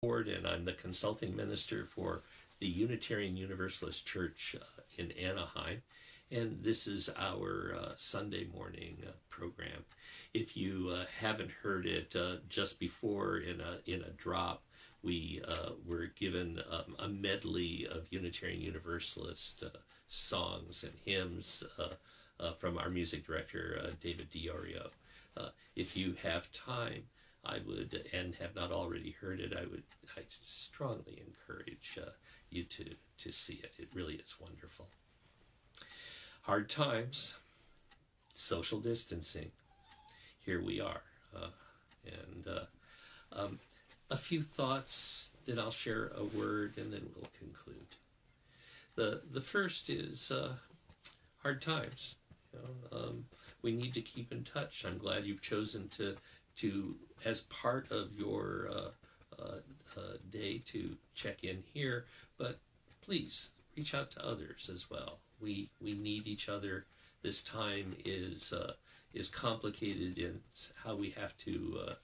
Ford, and I'm the consulting minister for the Unitarian Universalist Church in Anaheim. And this is our Sunday morning program. If you haven't heard it, just before in a drop, we were given a medley of Unitarian Universalist songs and hymns from our music director, David Diorio. If you have time, I would, and have not already heard it, I strongly encourage you to see it. It really is wonderful. Hard times, social distancing. Here we are, and a few thoughts. Then I'll share a word, and then we'll conclude. The first is hard times. We need to keep in touch. I'm glad you've chosen to as part of your day to check in here, but please reach out to others as well. We need each other. This time is complicated in how we have to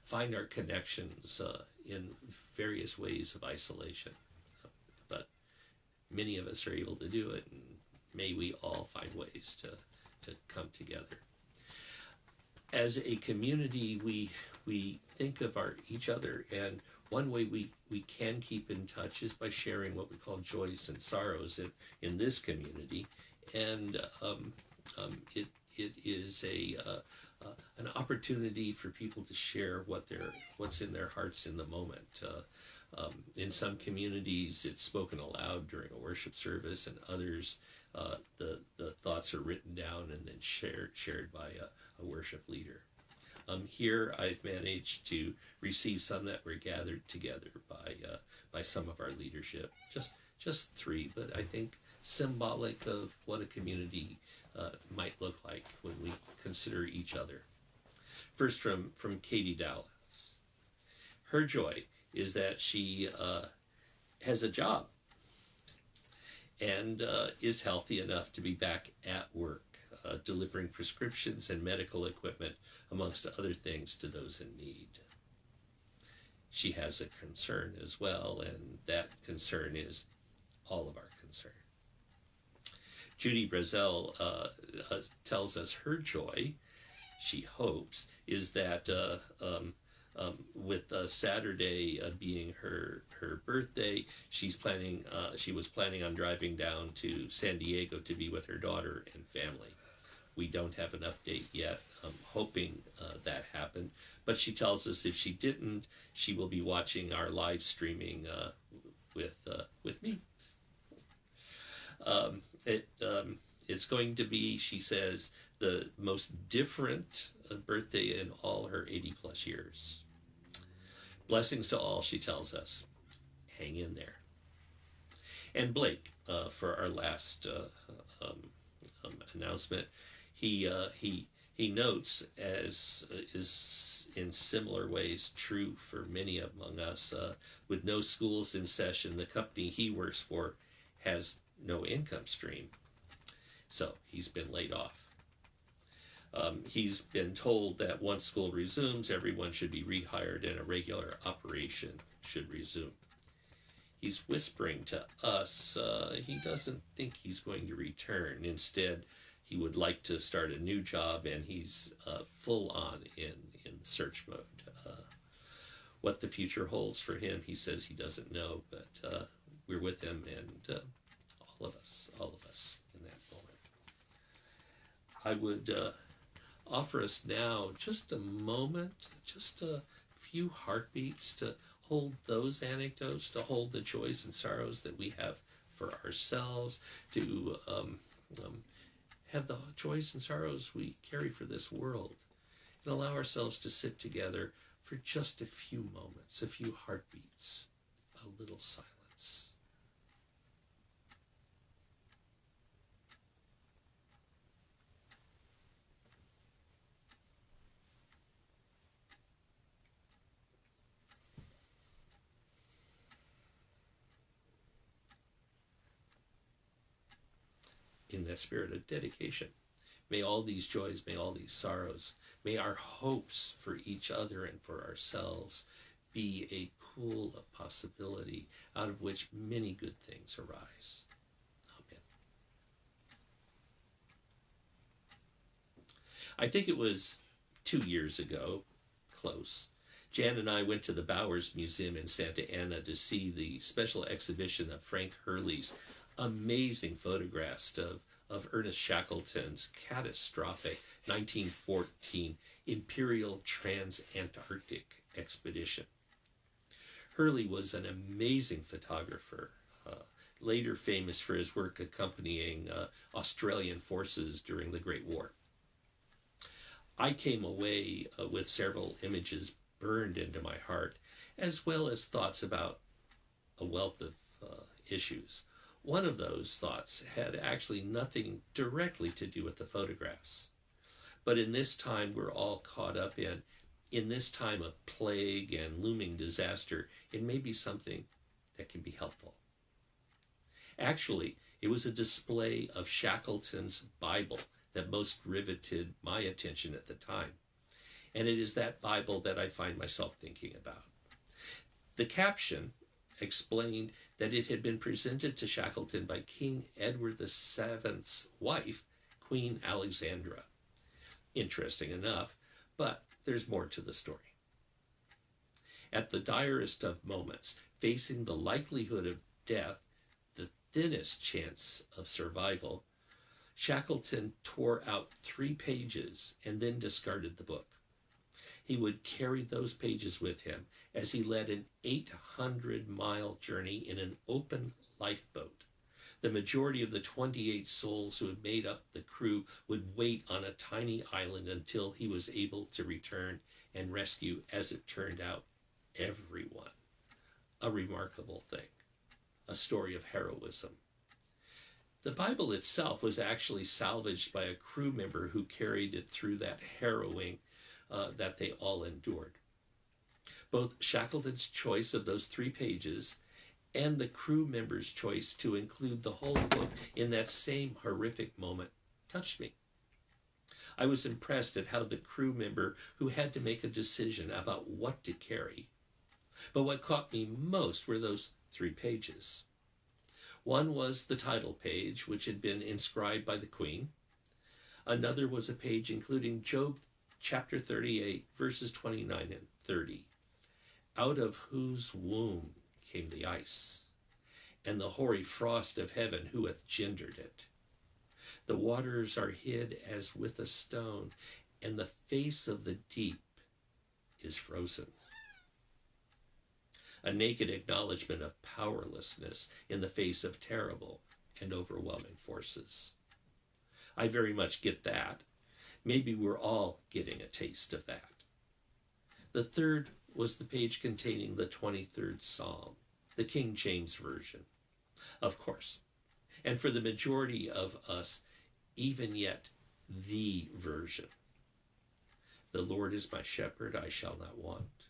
find our connections in various ways of isolation, but many of us are able to do it, and may we all find ways to come together. As a community, we think of each other, and one way we can keep in touch is by sharing what we call joys and sorrows in this community, and it is an opportunity for people to share what's in their hearts in the moment. In some communities, it's spoken aloud during a worship service, and others, the thoughts are written down and then shared by a worship leader. Here, I've managed to receive some that were gathered together by some of our leadership. Just three, but I think symbolic of what a community might look like when we consider each other. First, from Katie Dallas. Her joy is that she has a job and is healthy enough to be back at work, delivering prescriptions and medical equipment, amongst other things, to those in need. She has a concern as well, and that concern is all of our concern. Judy Brazel tells us her joy, she hopes, is that with Saturday being her birthday, she was planning on driving down to San Diego to be with her daughter and family. We don't have an update yet. I'm hoping that happened, but she tells us if she didn't, she will be watching our live streaming with me. It's going to be, she says, the most different birthday in all her 80 plus years. Blessings to all, she tells us. Hang in there. And Blake, for our last announcement, he notes, as is in similar ways true for many among us, with no schools in session, the company he works for has no income stream. So he's been laid off. He's been told that once school resumes, everyone should be rehired and a regular operation should resume. He's whispering to us he doesn't think he's going to return. Instead, he would like to start a new job, and he's full on in search mode. What the future holds for him, he says he doesn't know, but we're with him, and all of us in that moment. I would offer us now just a moment, just a few heartbeats to hold those anecdotes, to hold the joys and sorrows that we have for ourselves, to have the joys and sorrows we carry for this world, and allow ourselves to sit together for just a few moments, a few heartbeats, a little silence. In that spirit of dedication, may all these joys, may all these sorrows, may our hopes for each other and for ourselves be a pool of possibility out of which many good things arise. Amen. I think it was 2 years ago, close, Jan and I went to the Bowers Museum in Santa Ana to see the special exhibition of Frank Hurley's amazing photographs of Ernest Shackleton's catastrophic 1914 Imperial Trans-Antarctic expedition. Hurley was an amazing photographer, later famous for his work accompanying Australian forces during the Great War. I came away with several images burned into my heart, as well as thoughts about a wealth of issues. One of those thoughts had actually nothing directly to do with the photographs. But in this time we're all caught up in this time of plague and looming disaster, it may be something that can be helpful. Actually, it was a display of Shackleton's Bible that most riveted my attention at the time. And it is that Bible that I find myself thinking about. The caption explained that it had been presented to Shackleton by King Edward VII's wife, Queen Alexandra. Interesting enough, but there's more to the story. At the direst of moments, facing the likelihood of death, the thinnest chance of survival, Shackleton tore out 3 pages and then discarded the book. He would carry those pages with him as he led an 800-mile journey in an open lifeboat. The majority of the 28 souls who had made up the crew would wait on a tiny island until he was able to return and rescue, as it turned out, everyone. A remarkable thing. A story of heroism. The Bible itself was actually salvaged by a crew member who carried it through that harrowing that they all endured. Both Shackleton's choice of those 3 pages and the crew member's choice to include the whole book in that same horrific moment touched me. I was impressed at how the crew member who had to make a decision about what to carry. But what caught me most were those 3 pages. One was the title page, which had been inscribed by the Queen. Another was a page including Job chapter 38, verses 29 and 30. Out of whose womb came the ice, and the hoary frost of heaven, who hath gendered it? The waters are hid as with a stone, and the face of the deep is frozen. A naked acknowledgement of powerlessness in the face of terrible and overwhelming forces. I very much get that. Maybe we're all getting a taste of that. The third was the page containing the 23rd Psalm, the King James Version. Of course, and for the majority of us, even yet, the version. The Lord is my shepherd, I shall not want.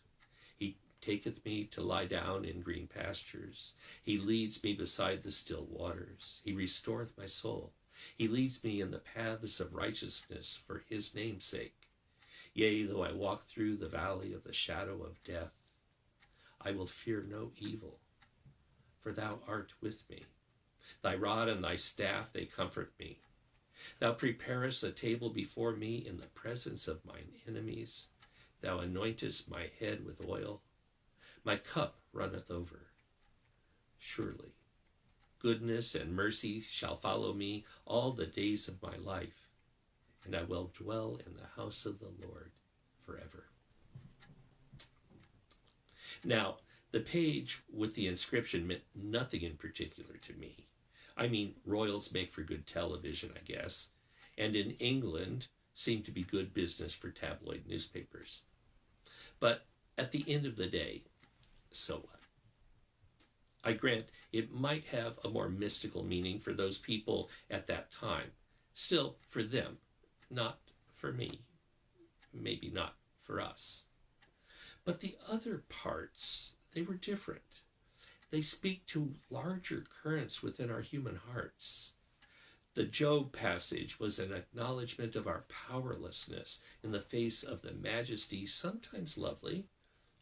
He taketh me to lie down in green pastures. He leads me beside the still waters. He restoreth my soul. He leads me in the paths of righteousness for his name's sake. Yea, though I walk through the valley of the shadow of death, I will fear no evil, for thou art with me. Thy rod and thy staff, they comfort me. Thou preparest a table before me in the presence of mine enemies. Thou anointest my head with oil. My cup runneth over. Surely goodness and mercy shall follow me all the days of my life, and I will dwell in the house of the Lord forever. Now, the page with the inscription meant nothing in particular to me. I mean, royals make for good television, I guess, and in England seem to be good business for tabloid newspapers. But at the end of the day, so what? I grant it might have a more mystical meaning for those people at that time. Still, for them, not for me. Maybe not for us. But the other parts, they were different. They speak to larger currents within our human hearts. The Job passage was an acknowledgement of our powerlessness in the face of the majesty, sometimes lovely,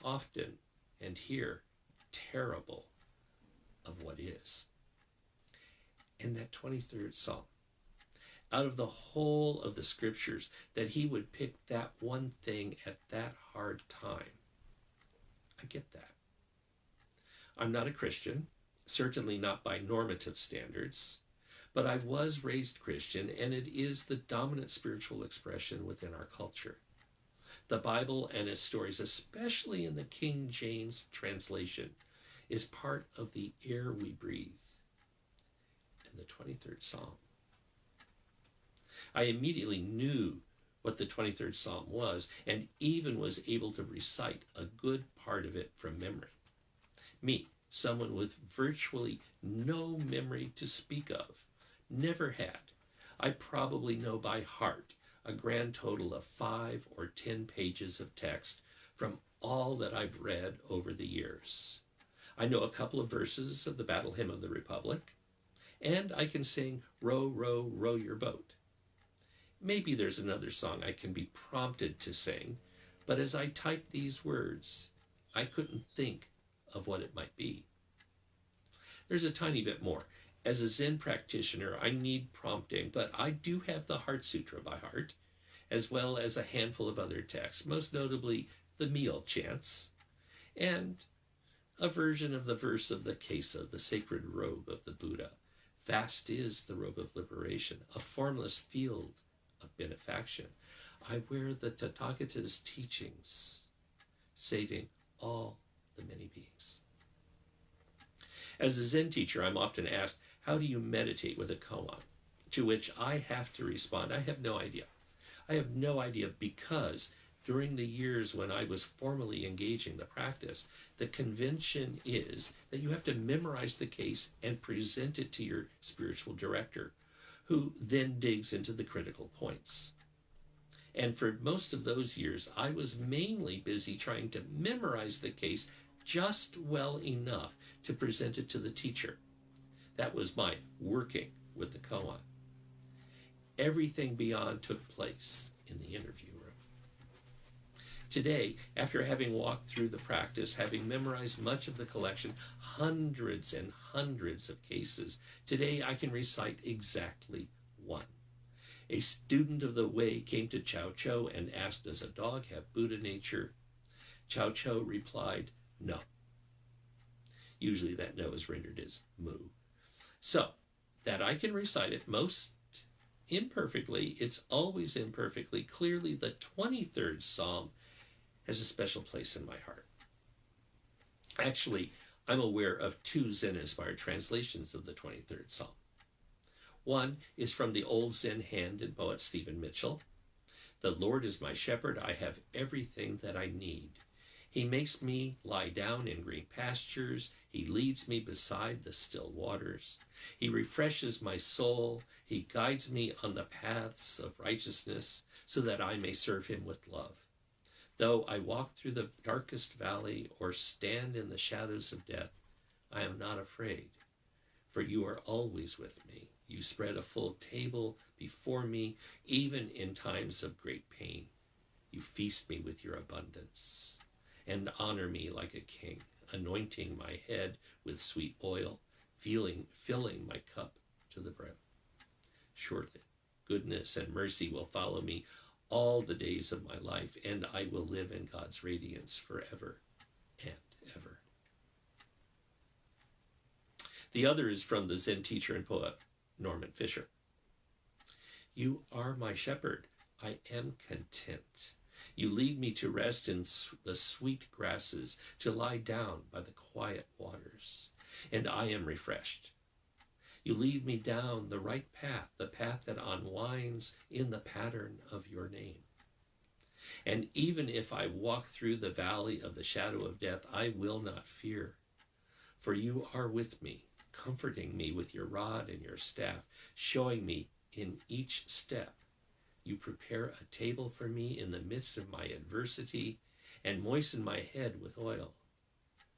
often and here, terrible of what is. And that 23rd Psalm, out of the whole of the scriptures, that he would pick that one thing at that hard time. I get that. I'm not a Christian, certainly not by normative standards, but I was raised Christian, and it is the dominant spiritual expression within our culture. The Bible and its stories, especially in the King James translation, is part of the air we breathe. And the 23rd Psalm. I immediately knew what the 23rd Psalm was, and even was able to recite a good part of it from memory. Me, someone with virtually no memory to speak of, never had. I probably know by heart a grand total of 5 or 10 pages of text from all that I've read over the years. I know a couple of verses of the Battle Hymn of the Republic, and I can sing "Row, row, row your boat." Maybe there's another song I can be prompted to sing, but as I typed these words, I couldn't think of what it might be. There's a tiny bit more. As a Zen practitioner, I need prompting, but I do have the Heart Sutra by heart, as well as a handful of other texts, most notably the meal chants, and a version of the verse of the Kesa, the sacred robe of the Buddha. Vast is the robe of liberation, a formless field of benefaction. I wear the Tathagata's teachings, saving all the many beings. As a Zen teacher, I'm often asked, how do you meditate with a koan? To which I have to respond, I have no idea. I have no idea, because during the years when I was formally engaging the practice, the convention is that you have to memorize the case and present it to your spiritual director, who then digs into the critical points. And for most of those years, I was mainly busy trying to memorize the case just well enough to present it to the teacher. That was my working with the koan. Everything beyond took place in the interview room. Today, after having walked through the practice, having memorized much of the collection, hundreds and hundreds of cases, today I can recite exactly one. A student of the way came to Chow Chow and asked, does a dog have Buddha nature? Chow Chow replied, no. Usually that no is rendered as moo. So, that I can recite it most imperfectly, it's always imperfectly, clearly the 23rd Psalm has a special place in my heart. Actually, I'm aware of 2 Zen-inspired translations of the 23rd Psalm. One is from the old Zen hand and poet Stephen Mitchell. The Lord is my shepherd, I have everything that I need. He makes me lie down in green pastures. He leads me beside the still waters. He refreshes my soul. He guides me on the paths of righteousness so that I may serve him with love. Though I walk through the darkest valley or stand in the shadows of death, I am not afraid, for you are always with me. You spread a full table before me, even in times of great pain. You feast me with your abundance and honor me like a king, anointing my head with sweet oil, filling my cup to the brim. Surely, goodness and mercy will follow me all the days of my life, and I will live in God's radiance forever and ever. The other is from the Zen teacher and poet Norman Fisher. You are my shepherd. I am content. You lead me to rest in the sweet grasses, to lie down by the quiet waters, and I am refreshed. You lead me down the right path, the path that unwinds in the pattern of your name. And even if I walk through the valley of the shadow of death, I will not fear, for you are with me, comforting me with your rod and your staff, showing me in each step. You prepare a table for me in the midst of my adversity and moisten my head with oil.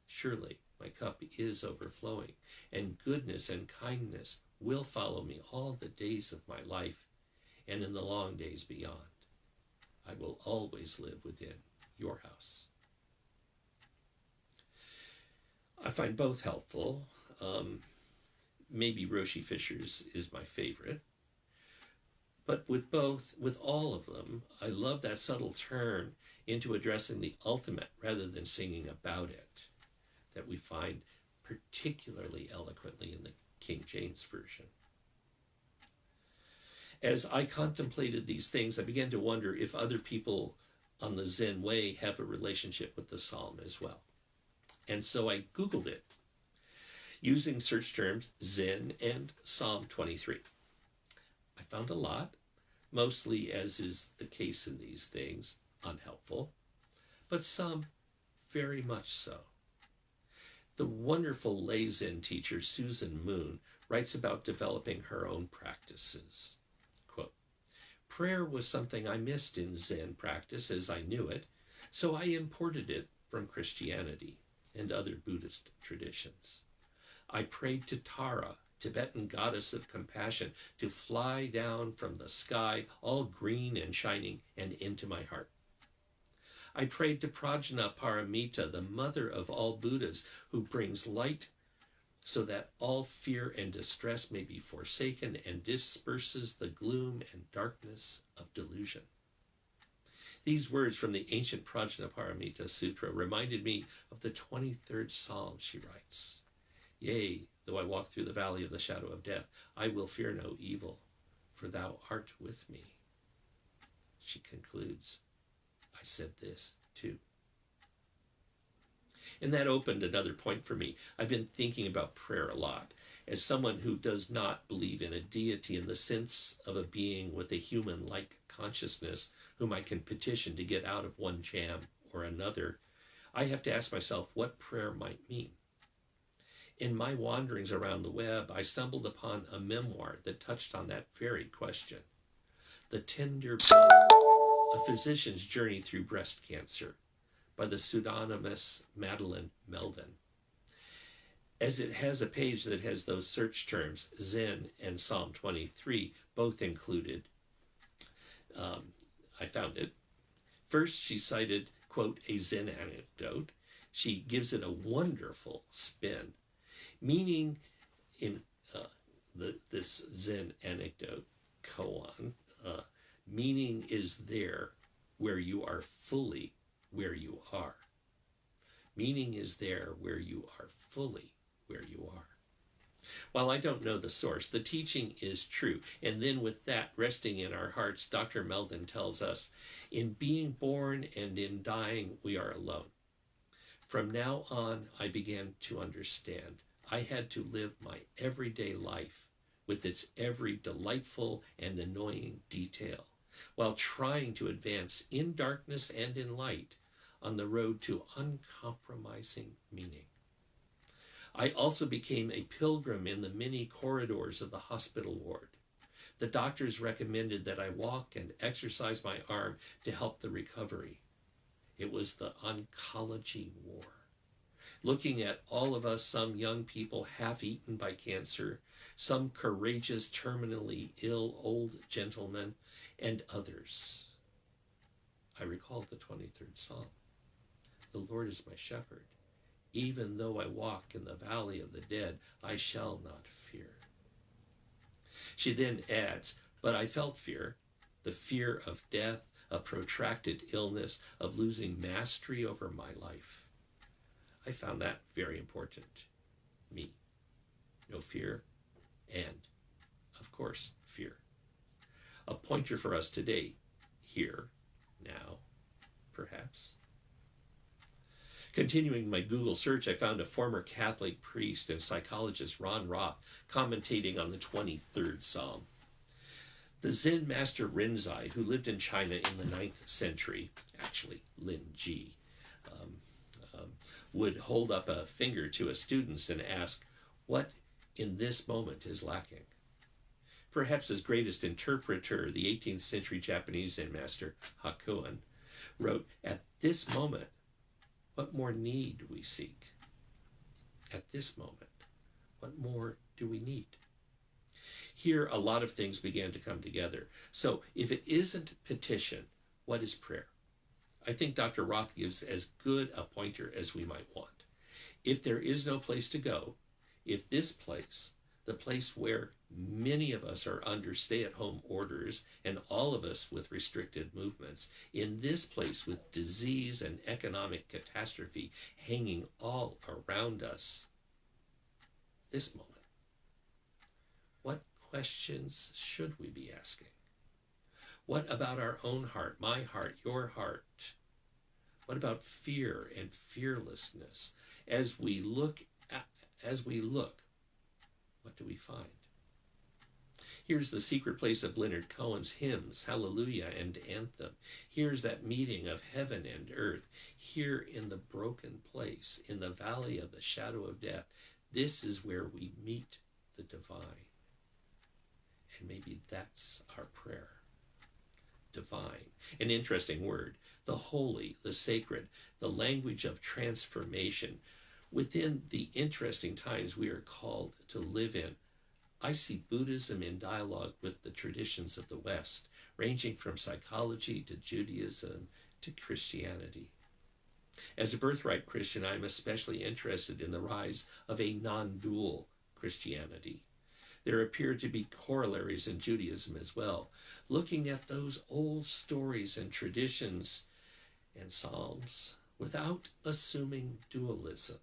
Surely my cup is overflowing, and goodness and kindness will follow me all the days of my life, and in the long days beyond. I will always live within your house. I find both helpful. Maybe Roshi Fisher's is my favorite. But with all of them, I love that subtle turn into addressing the ultimate rather than singing about it that we find particularly eloquently in the King James Version. As I contemplated these things, I began to wonder if other people on the Zen way have a relationship with the psalm as well. And so I Googled it using search terms Zen and Psalm 23. I found a lot, mostly, as is the case in these things, unhelpful, but some very much so. The wonderful lay Zen teacher Susan Moon writes about developing her own practices. Quote, prayer was something I missed in Zen practice as I knew it, so I imported it from Christianity and other Buddhist traditions. I prayed to Tara, Tibetan goddess of compassion, to fly down from the sky, all green and shining, and into my heart. I prayed to Prajna Paramita, the mother of all Buddhas, who brings light so that all fear and distress may be forsaken and disperses the gloom and darkness of delusion. These words from the ancient Prajna Paramita Sutra reminded me of the 23rd Psalm she writes. Yea, though I walk through the valley of the shadow of death, I will fear no evil, for thou art with me. She concludes, I said this too. And that opened another point for me. I've been thinking about prayer a lot. As someone who does not believe in a deity in the sense of a being with a human-like consciousness whom I can petition to get out of one jam or another, I have to ask myself what prayer might mean. In my wanderings around the web, I stumbled upon a memoir that touched on that very question. The Tender Bone, A Physician's Journey Through Breast Cancer, by the pseudonymous Madeline Meldon. As it has a page that has those search terms, Zen and Psalm 23, both included, I found it. First, she cited, quote, a Zen anecdote. She gives it a wonderful spin, meaning in this Zen anecdote, koan, meaning is there where you are fully where you are. Meaning is there where you are fully where you are. While I don't know the source, the teaching is true. And then with that resting in our hearts, Dr. Meldon tells us, in being born and in dying, we are alone. From now on, I began to understand. I had to live my everyday life with its every delightful and annoying detail, while trying to advance in darkness and in light on the road to uncompromising meaning. I also became a pilgrim in the many corridors of the hospital ward. The doctors recommended that I walk and exercise my arm to help the recovery. It was the oncology war. Looking at all of us, some young people half-eaten by cancer, some courageous, terminally ill old gentlemen, and others. I recalled the 23rd Psalm. The Lord is my shepherd. Even though I walk in the valley of the dead, I shall not fear. She then adds, but I felt fear, the fear of death, of protracted illness, of losing mastery over my life. I found that very important. Me. No fear, and, of course, fear. A pointer for us today, here, now, perhaps. Continuing my Google search, I found a former Catholic priest and psychologist, Ron Roth, commentating on the 23rd Psalm. The Zen master Rinzai, who lived in China in the 9th century, actually Lin Ji, would hold up a finger to his students and ask, what in this moment is lacking? Perhaps his greatest interpreter, the 18th century Japanese Zen master Hakuin, wrote, at this moment, what more need do we seek? At this moment, what more do we need? Here, a lot of things began to come together. So if it isn't petition, what is prayer? I think Dr. Roth gives as good a pointer as we might want. If there is no place to go, if this place, the place where many of us are under stay-at-home orders and all of us with restricted movements, in this place with disease and economic catastrophe hanging all around us, this moment, what questions should we be asking? What about our own heart, my heart, your heart? What about fear and fearlessness? As we look, what do we find? Here's the secret place of Leonard Cohen's hymns, Hallelujah and Anthem. Here's that meeting of heaven and earth. Here in the broken place, in the valley of the shadow of death, this is where we meet the divine. And maybe that's our prayer. Divine, an interesting word. The holy, the sacred, the language of transformation. Within the interesting times we are called to live in, I see Buddhism in dialogue with the traditions of the West, ranging from psychology to Judaism to Christianity. As a birthright Christian, I am especially interested in the rise of a non-dual Christianity. There appear to be corollaries in Judaism as well, looking at those old stories and traditions and psalms without assuming dualism,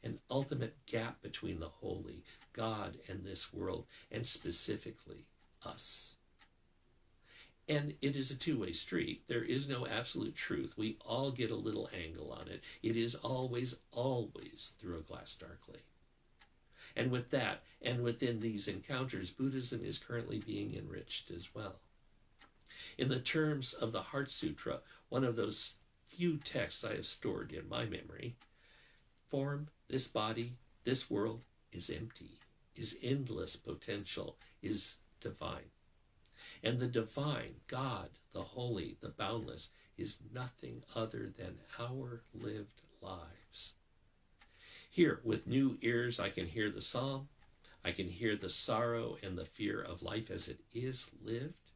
an ultimate gap between the holy, God, and this world, and specifically us. And it is a two-way street. There is no absolute truth. We all get a little angle on it. It is always, always through a glass darkly. And with that, and within these encounters, Buddhism is currently being enriched as well. In the terms of the Heart Sutra, one of those few texts I have stored in my memory, form, this body, this world is empty, is endless potential, is divine. And the divine, God, the holy, the boundless, is nothing other than our lived lives. Here, with new ears, I can hear the psalm. I can hear the sorrow and the fear of life as it is lived,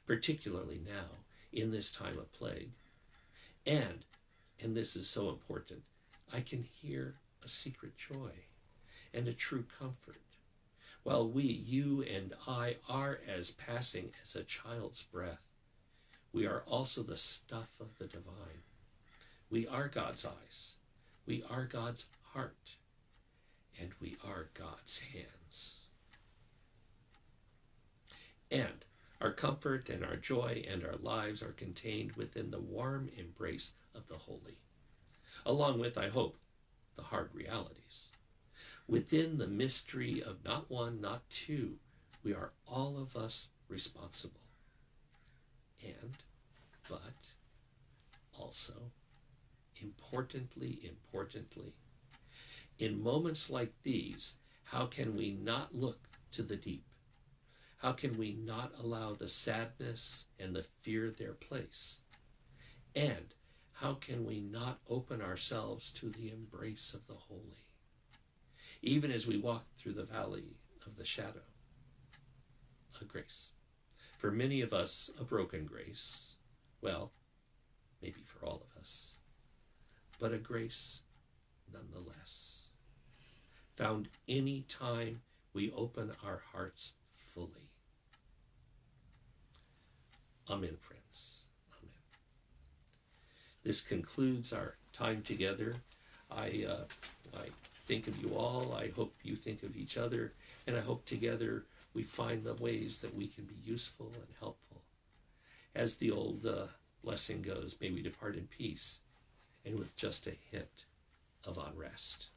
particularly now, in this time of plague. And this is so important, I can hear a secret joy and a true comfort. While we, you and I, are as passing as a child's breath, we are also the stuff of the divine. We are God's eyes. We are God's heart. And we are God's hands. And our comfort and our joy and our lives are contained within the warm embrace of the holy, along with, I hope, the hard realities. Within the mystery of not one, not two, we are all of us responsible. But also, importantly, in moments like these, how can we not look to the deep? How can we not allow the sadness and the fear their place? And how can we not open ourselves to the embrace of the holy, even as we walk through the valley of the shadow? A grace. For many of us, a broken grace. Well, maybe for all of us. But a grace nonetheless. Found any time we open our hearts fully. Amen, friends. Amen. This concludes our time together. I think of you all. I hope you think of each other. And I hope together we find the ways that we can be useful and helpful. As the old blessing goes, may we depart in peace and with just a hint of unrest.